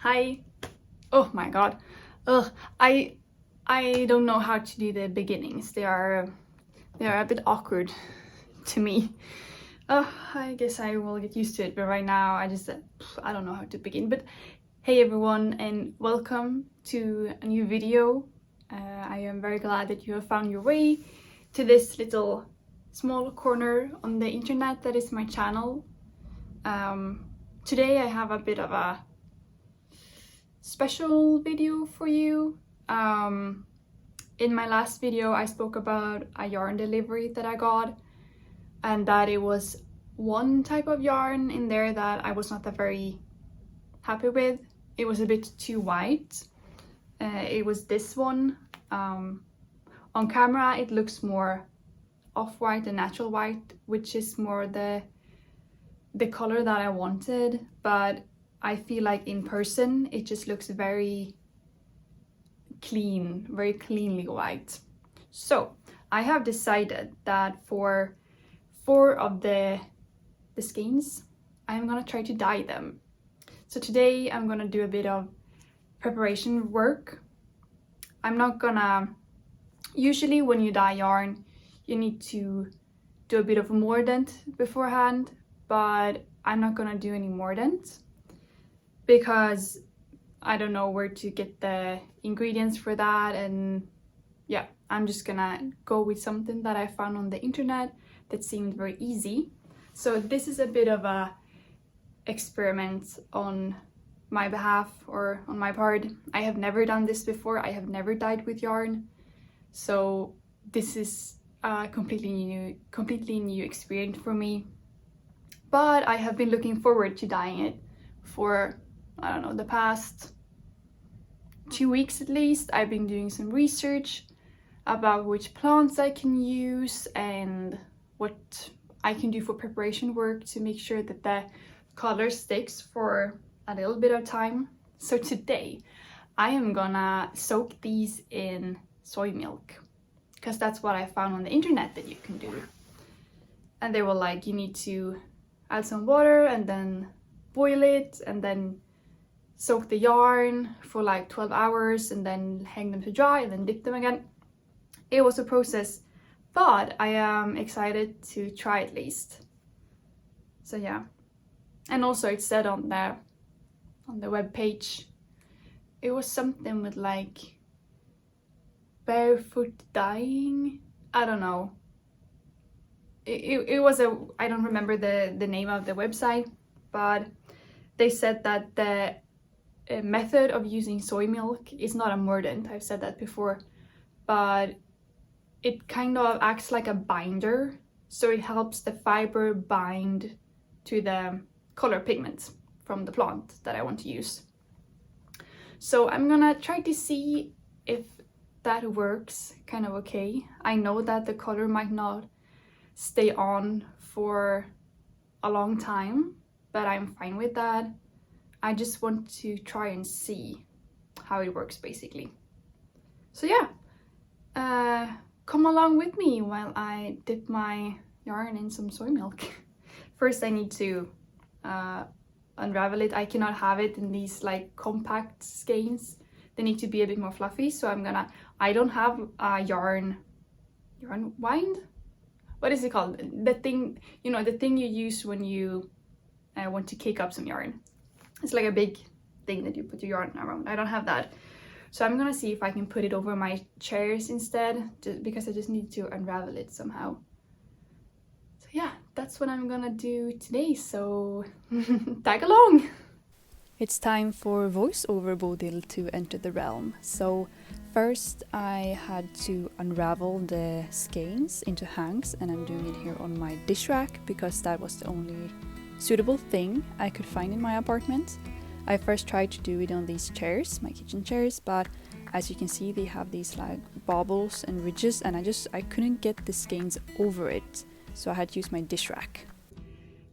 Hi. Oh my god. Ugh. I don't know how to do the beginnings. They are a bit awkward to me. I guess I will get used to it, but right now I don't know how to begin. But hey everyone, and welcome to a new video. I am very glad that you have found your way to this little small corner on the internet that is my channel. Today I have a bit of a special video for you. In my last video I spoke about a yarn delivery that I got, and that it was one type of yarn in there that I was not that very happy with. It was a bit too white. It was this one. On camera it looks more off-white and natural white, which is more the color that I wanted, but I feel like in person it just looks very clean, very cleanly white. So I have decided that for 4 of the skeins I'm gonna try to dye them. So today I'm gonna do a bit of preparation work. I'm not gonna... Usually when you dye yarn you need to do a bit of mordant beforehand, but I'm not gonna do any mordant because I don't know where to get the ingredients for that, and yeah, I'm just gonna go with something that I found on the internet that seemed very easy. So this is a bit of a experiment on my behalf, or on my part. I have never done this before. I have never dyed with yarn, so this is a completely new experience for me. But I have been looking forward to dyeing it for, I don't know, the past 2 weeks at least. I've been doing some research about which plants I can use and what I can do for preparation work to make sure that the color sticks for a little bit of time. So today I am gonna soak these in soy milk, because that's what I found on the internet that you can do. And they were like, you need to add some water and then boil it and then soak the yarn for like 12 hours and then hang them to dry and then dip them again. It was a process, but I am excited to try at least. So yeah. And also it said on the web page, it was something with like barefoot dyeing. I don't know. It was I don't remember the name of the website, but they said that the method of using soy milk is not a mordant. I've said that before, but it kind of acts like a binder, so it helps the fiber bind to the color pigments from the plant that I want to use. So I'm gonna try to see if that works kind of okay. I know that the color might not stay on for a long time, but I'm fine with that. I just want to try and see how it works basically. So yeah, come along with me while I dip my yarn in some soy milk. First I need to unravel it. I cannot have it in these like compact skeins. They need to be a bit more fluffy, so I don't have a yarn wind? What is it called? The thing, you know, the thing you use when you want to cake up some yarn. It's like a big thing that you put your yarn around. I don't have that. So I'm gonna see if I can put it over my chairs instead, because I just need to unravel it somehow. So yeah, that's what I'm gonna do today, so tag along! It's time for voiceover Bodil to enter the realm. So first I had to unravel the skeins into hanks, and I'm doing it here on my dish rack because that was the only suitable thing I could find in my apartment. I first tried to do it on these chairs, my kitchen chairs, but as you can see they have these like bobbles and ridges, and I couldn't get the skeins over it, so I had to use my dish rack.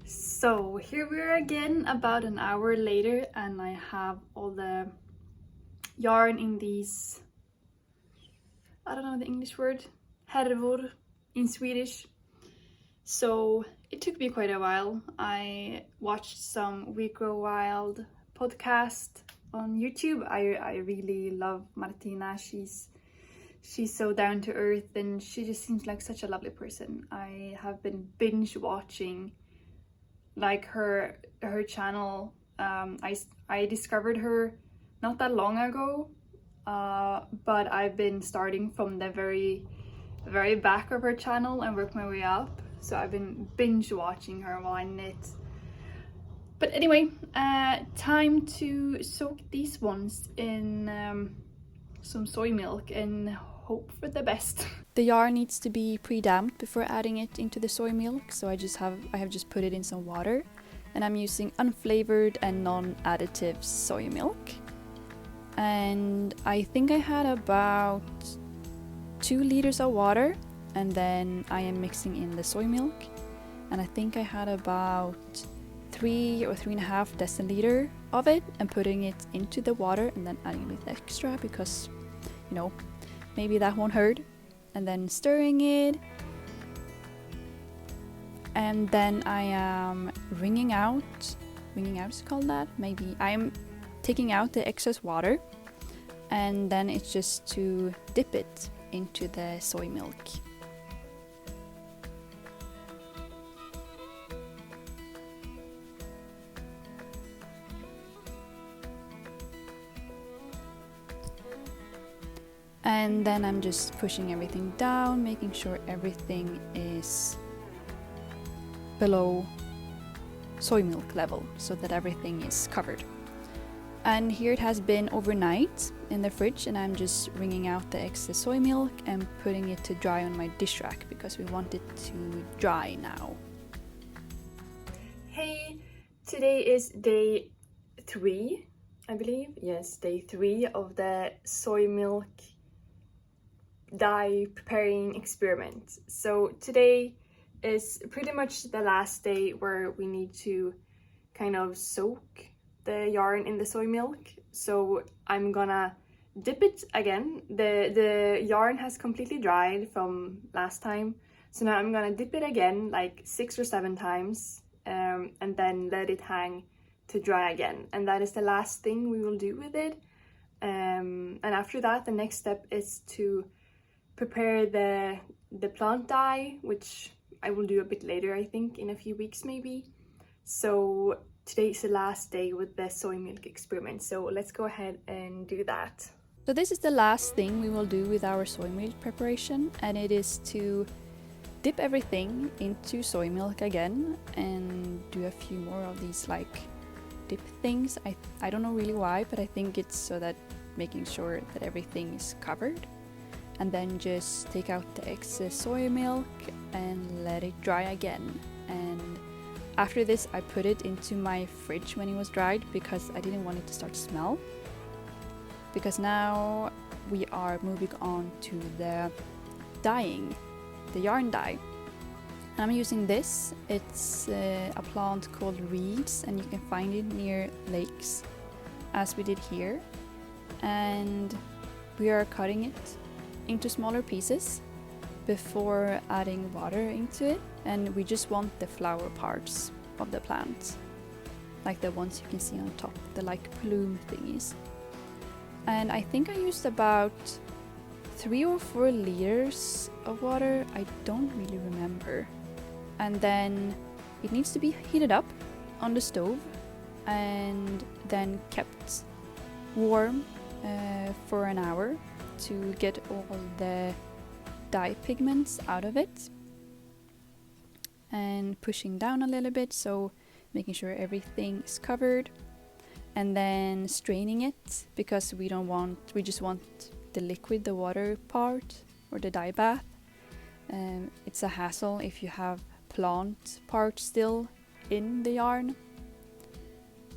So here we are again about an hour later, and I have all the yarn in these, I don't know the English word, härvor in Swedish. So it took me quite a while. I watched some We Grow Wild podcast on YouTube. I really love Martina. She's so down to earth, and she just seems like such a lovely person. I have been binge watching like her channel. I discovered her not that long ago, but I've been starting from the very back of her channel and work my way up. So I've been binge watching her while I knit. But anyway, time to soak these ones in some soy milk and hope for the best. The yarn needs to be pre-damped before adding it into the soy milk, so I have just put it in some water, and I'm using unflavored and non-additive soy milk. And I think I had about 2 liters of water, and then I am mixing in the soy milk, and I think I had about 3 or 3.5 deciliter of it, and putting it into the water and then adding a bit extra because, you know, maybe that won't hurt, and then stirring it. And then I am wringing out is called that? Maybe I'm taking out the excess water, and then it's just to dip it into the soy milk. And then I'm just pushing everything down, making sure everything is below soy milk level so that everything is covered. And here it has been overnight in the fridge, and I'm just wringing out the excess soy milk and putting it to dry on my dish rack because we want it to dry now. Hey, today is day 3, I believe. Yes, day 3 of the soy milk dye preparing experiment. So today is pretty much the last day where we need to kind of soak the yarn in the soy milk. So I'm gonna dip it again. The yarn has completely dried from last time, so now I'm gonna dip it again like 6 or 7 times, and then let it hang to dry again, and that is the last thing we will do with it. And after that, the next step is to prepare the plant dye, which I will do a bit later, I think in a few weeks maybe. So today's the last day with the soy milk experiment, so let's go ahead and do that. So this is the last thing we will do with our soy milk preparation, and it is to dip everything into soy milk again and do a few more of these like dip things. I don't know really why, but I think it's so that making sure that everything is covered. And then just take out the excess soy milk and let it dry again. And after this, I put it into my fridge when it was dried because I didn't want it to start to smell. Because now we are moving on to the dyeing, the yarn dye. I'm using this. It's a plant called reeds, and you can find it near lakes, as we did here. And we are cutting it into smaller pieces before adding water into it, and we just want the flower parts of the plant, like the ones you can see on top, the like plume thingies. And I think I used about 3 or 4 liters of water, I don't really remember. And then it needs to be heated up on the stove and then kept warm for an hour to get all the dye pigments out of it, and pushing down a little bit, so making sure everything is covered, and then straining it because we just want the liquid, the water part, or the dye bath. It's a hassle if you have plant part still in the yarn.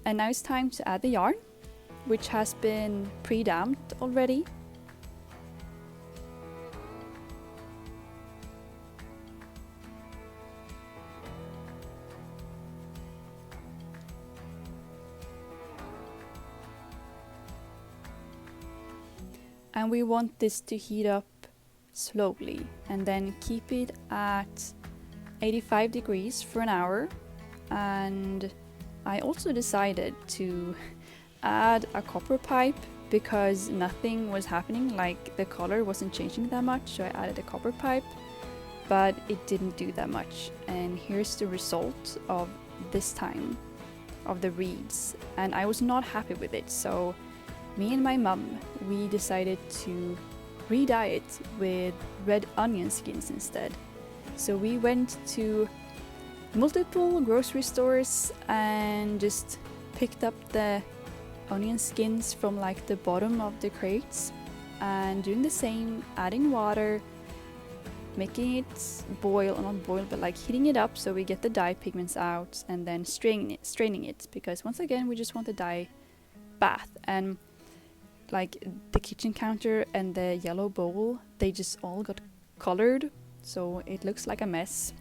And now it's time to add the yarn, which has been pre-damped already. And we want this to heat up slowly, and then keep it at 85 degrees for an hour. And I also decided to add a copper pipe because nothing was happening, like the color wasn't changing that much, so I added a copper pipe, but it didn't do that much. And here's the result of this time of the reeds, and I was not happy with it, so me and my mum, we decided to re-dye it with red onion skins instead. So we went to multiple grocery stores and just picked up the onion skins from like the bottom of the crates and doing the same, adding water, making it boil, or not boil, but like heating it up so we get the dye pigments out, and then straining it, because once again we just want the dye bath. And like the kitchen counter and the yellow bowl, they just all got colored, so it looks like a mess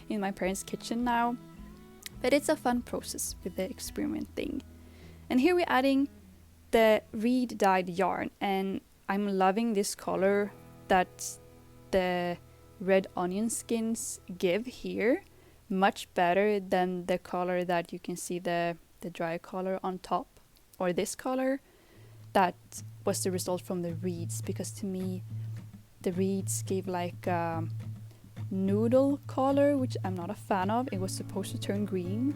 in my parents' kitchen now. But it's a fun process with the experiment thing. And here we're adding the reed dyed yarn, and I'm loving this color that the red onion skins give here, much better than the color that you can see the dry color on top, or this color that was the result from the reeds, because to me the reeds gave like noodle color, which I'm not a fan of. It was supposed to turn green,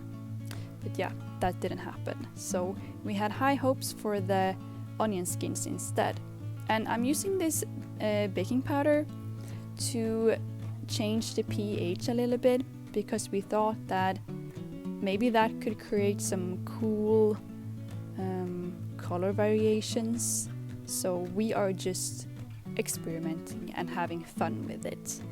but yeah, that didn't happen. So we had high hopes for the onion skins instead. And I'm using this baking powder to change the pH a little bit, because we thought that maybe that could create some cool color variations. So we are just experimenting and having fun with it.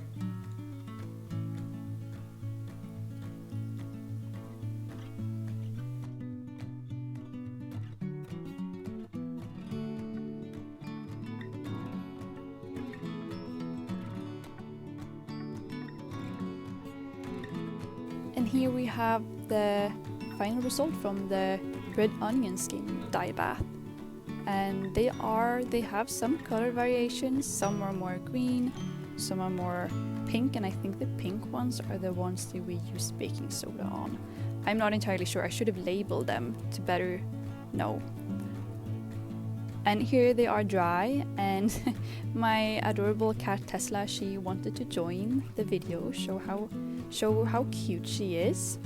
And here we have the final result from the red onion skin dye bath. And they have some color variations. Some are more green, some are more pink, and I think the pink ones are the ones that we use baking soda on. I'm not entirely sure. I should have labeled them to better know. And here they are dry, and my adorable cat Tesla, she wanted to join the video, show how cute she is.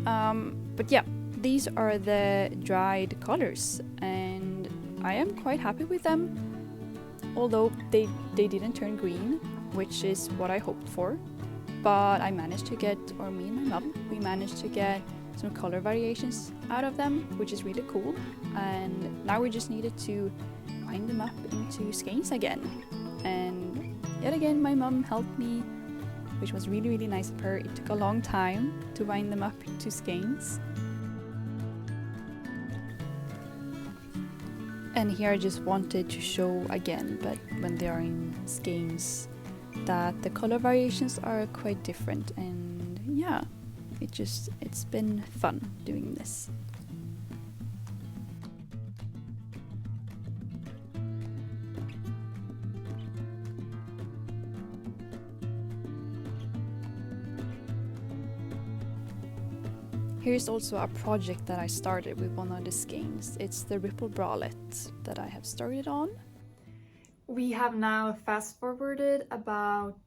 But yeah, these are the dried colors, and I am quite happy with them, although they didn't turn green, which is what I hoped for. But I managed to get, or me and my mum, we managed to get some color variations out of them, which is really cool. And now we just needed to wind them up into skeins again. And yet again, my mum helped me, which was really, really nice of her. It took a long time to wind them up into skeins. And here I just wanted to show again, but when they are in skeins, that the color variations are quite different. And yeah, it's been fun doing this. Here's also a project that I started with one of the skeins. It's the Ripple Bralette that I have started on. We have now fast forwarded about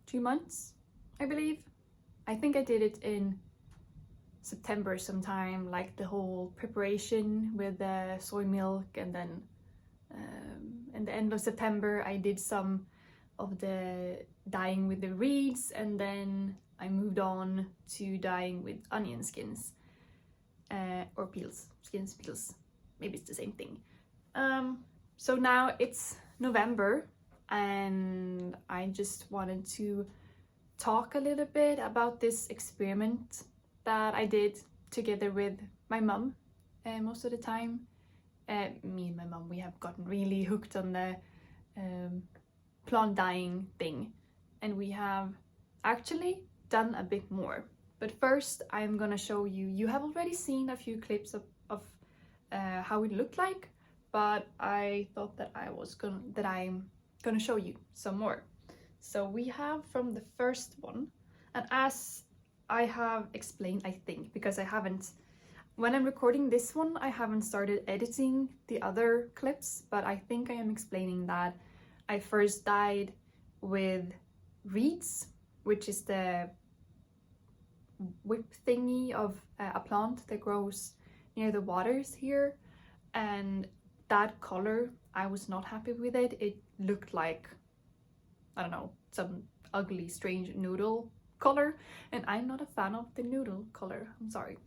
2 months, I believe. I think I did it in September sometime, like the whole preparation with the soy milk, and then in the end of September I did some of the dyeing with the reeds, and then I moved on to dyeing with onion skins, or peels, skins, peels, maybe it's the same thing. So now it's November, and I just wanted to talk a little bit about this experiment that I did together with my mum. Most of the time, me and my mum, we have gotten really hooked on the plant dyeing thing, and we have actually done a bit more. But first I'm gonna show you, you have already seen a few clips of how it looked like, but I thought that I'm gonna show you some more. So we have from the first one, and as I have explained, I think, because I haven't when I'm recording this one, I haven't started editing the other clips, but I think I am explaining that I first dyed with reeds, which is the whip thingy of a plant that grows near the waters here, and that color, I was not happy with it. It looked like, I don't know, some ugly strange noodle color, and I'm not a fan of the noodle color, I'm sorry.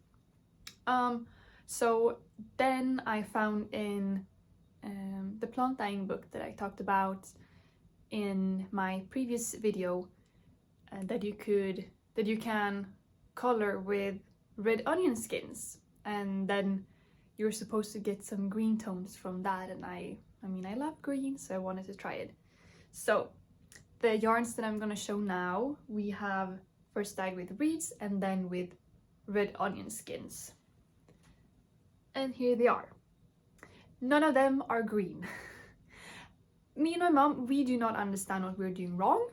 So then I found in the plant dyeing book that I talked about in my previous video that you can color with red onion skins, and then you're supposed to get some green tones from that, and I mean I love green, so I wanted to try it. So the yarns that I'm gonna show now, we have first dyed with reeds and then with red onion skins. And here they are. None of them are green. Me and my mom, we do not understand what we're doing wrong,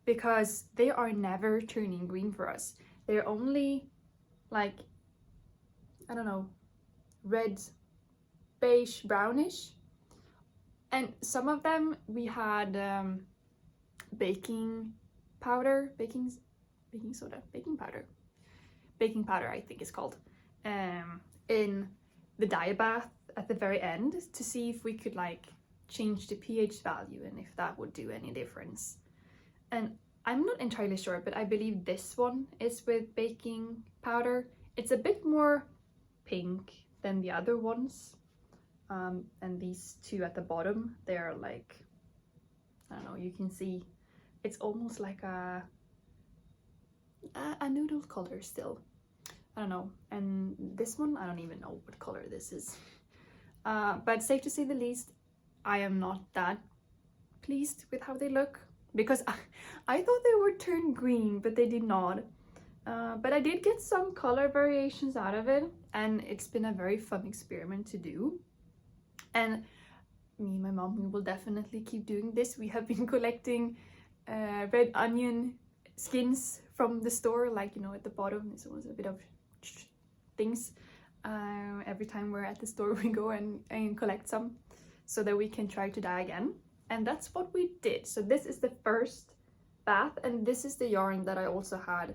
because they are never turning green for us. They're only like, I don't know, red, beige, brownish. And some of them we had baking powder I think it's called, in the dye bath at the very end to see if we could like change the pH value and if that would do any difference. And I'm not entirely sure, but I believe this one is with baking powder. It's a bit more pink than the other ones. And these two at the bottom, they're like, I don't know, you can see it's almost like a noodle color still. I don't know. And this one, I don't even know what color this is. But safe to say the least, I am not that pleased with how they look, because I thought they would turn green, but they did not. But I did get some color variations out of it, and it's been a very fun experiment to do. And me and my mom, we will definitely keep doing this. We have been collecting red onion skins from the store, like, you know, at the bottom this was a bit of things. Every time we're at the store we go and collect some so that we can try to dye again, and that's what we did. So this is the first bath, and this is the yarn that I also had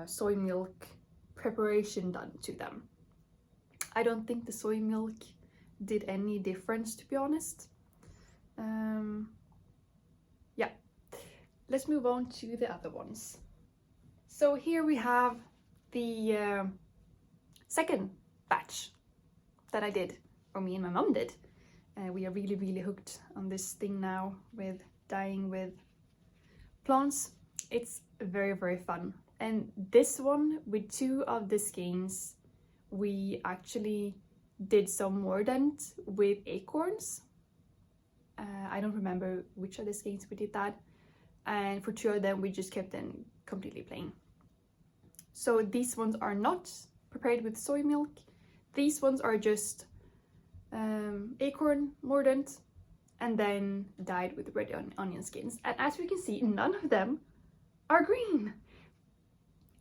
soy milk preparation done to them. I don't think the soy milk did any difference, to be honest. Yeah, let's move on to the other ones. So here we have the second batch that I did, or me and my mom did. We are really hooked on this thing now with dyeing with plants. It's very fun. And this one, with two of the skeins, we actually did some mordant with acorns. I don't remember which of the skeins we did that. And for two of them, we just kept them completely plain. So these ones are not prepared with soy milk. These ones are just acorn mordant and then dyed with red onion skins. And as we can see, none of them are green.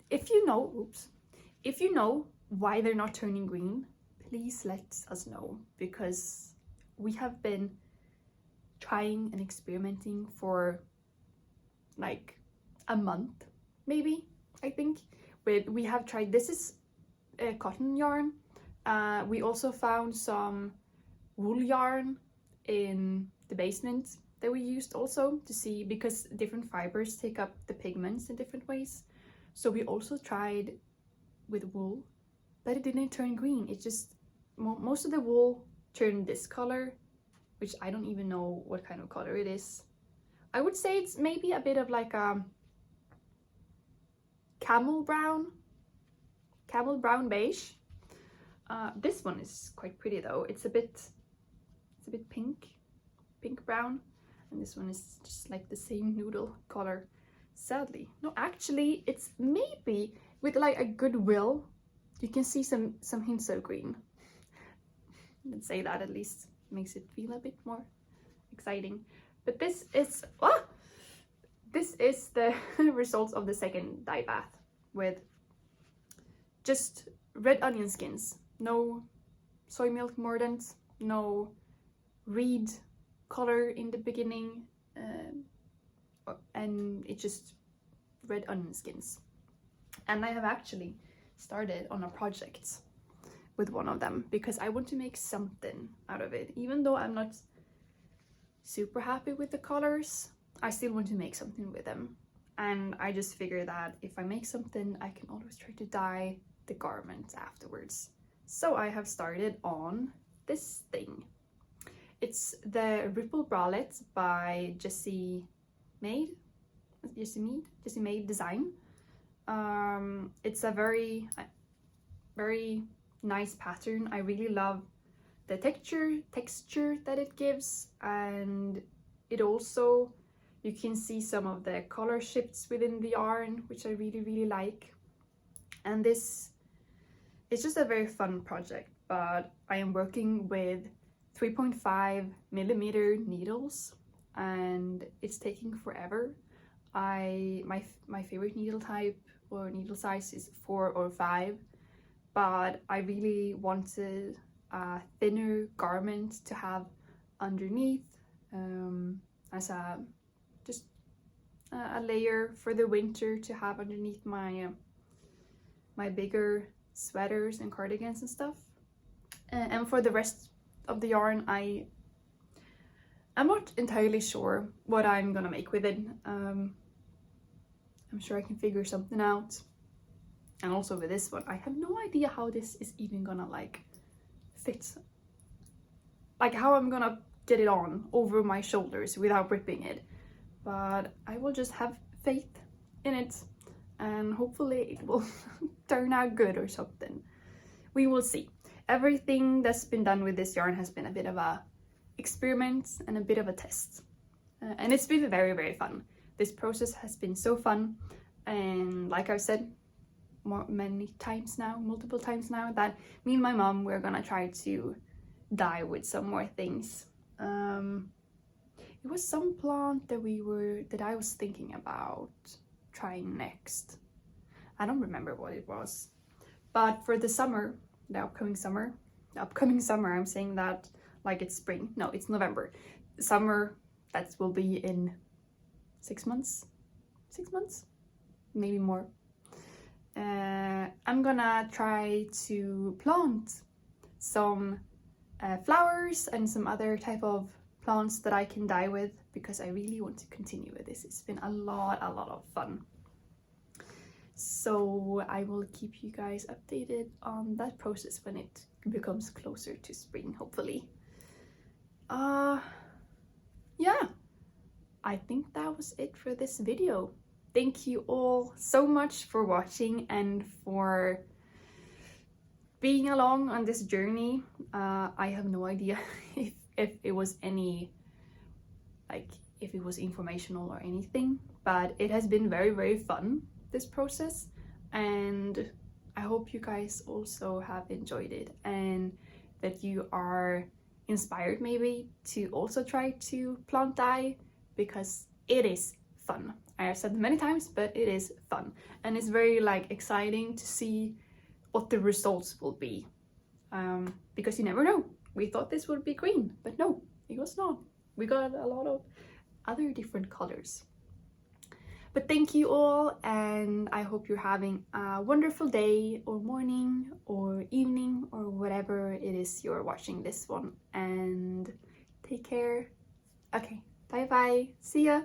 If you know why they're not turning green, please let us know, because we have been trying and experimenting for like a month, maybe, I think. We have tried, this is a cotton yarn. We also found some wool yarn in the basement that we used also to see, because different fibers take up the pigments in different ways. So we also tried with wool, but it didn't turn green. It just, most of the wool turned this color, which I don't even know what kind of color it is. I would say it's maybe a bit of like a camel brown beige. This one is quite pretty though. It's a bit pink brown, and this one is just like the same noodle color. Sadly, no, actually it's maybe with like a goodwill you can see some hints of green. Let's say that, at least makes it feel a bit more exciting. But this is the results of the second dye bath with just red onion skins. No soy milk mordant, no reed color in the beginning, and it's just red onion skins. And I have actually started on a project with one of them because I want to make something out of it. Even though I'm not super happy with the colors, I still want to make something with them. And I just figure that if I make something, I can always try to dye the garment afterwards. So I have started on this thing. It's the Ripple Bralette by Jessie Maid Design. It's a very nice pattern. I really love the texture that it gives, and it also, you can see some of the color shifts within the yarn, which I really like. And this is just a very fun project, but I am working with 3.5 millimeter needles and it's taking forever. My favorite needle type or needle size is 4 or 5, but I really wanted a thinner garment to have underneath as a layer for the winter to have underneath my my bigger sweaters and cardigans and stuff. And for the rest of the yarn, I'm not entirely sure what I'm gonna make with it. I'm sure I can figure something out. And also with this one, I have no idea how this is even gonna like fit. Like how I'm gonna get it on over my shoulders without ripping it. But I will just have faith in it and hopefully it will turn out good or something. We will see. Everything that's been done with this yarn has been a bit of a experiment and a bit of a test. And it's been very fun. This process has been so fun, and like I've said multiple times now, that me and my mom, we're gonna try to dye with some more things. It was some plant that I was thinking about trying next. I don't remember what it was, but for the upcoming summer, I'm saying that like it's spring. No, it's November. Summer, that will be in 6 months, maybe more. I'm gonna try to plant some flowers and some other type of plants that I can dye with, because I really want to continue with this. It's been a lot of fun. So I will keep you guys updated on that process when it becomes closer to spring, hopefully. Yeah, I think that was it for this video. Thank you all so much for watching and for being along on this journey. I have no idea if it was any, like, if it was informational or anything, but it has been very fun, this process, and I hope you guys also have enjoyed it and that you are inspired maybe to also try to plant dye, because it is fun. I have said it many times, but it is fun, and it's very like exciting to see what the results will be, because you never know. We thought this would be green, but no, it was not. We got a lot of other different colors. But thank you all, and I hope you're having a wonderful day or morning or evening or whatever it is you're watching this one, and take care. Okay, bye bye, see ya.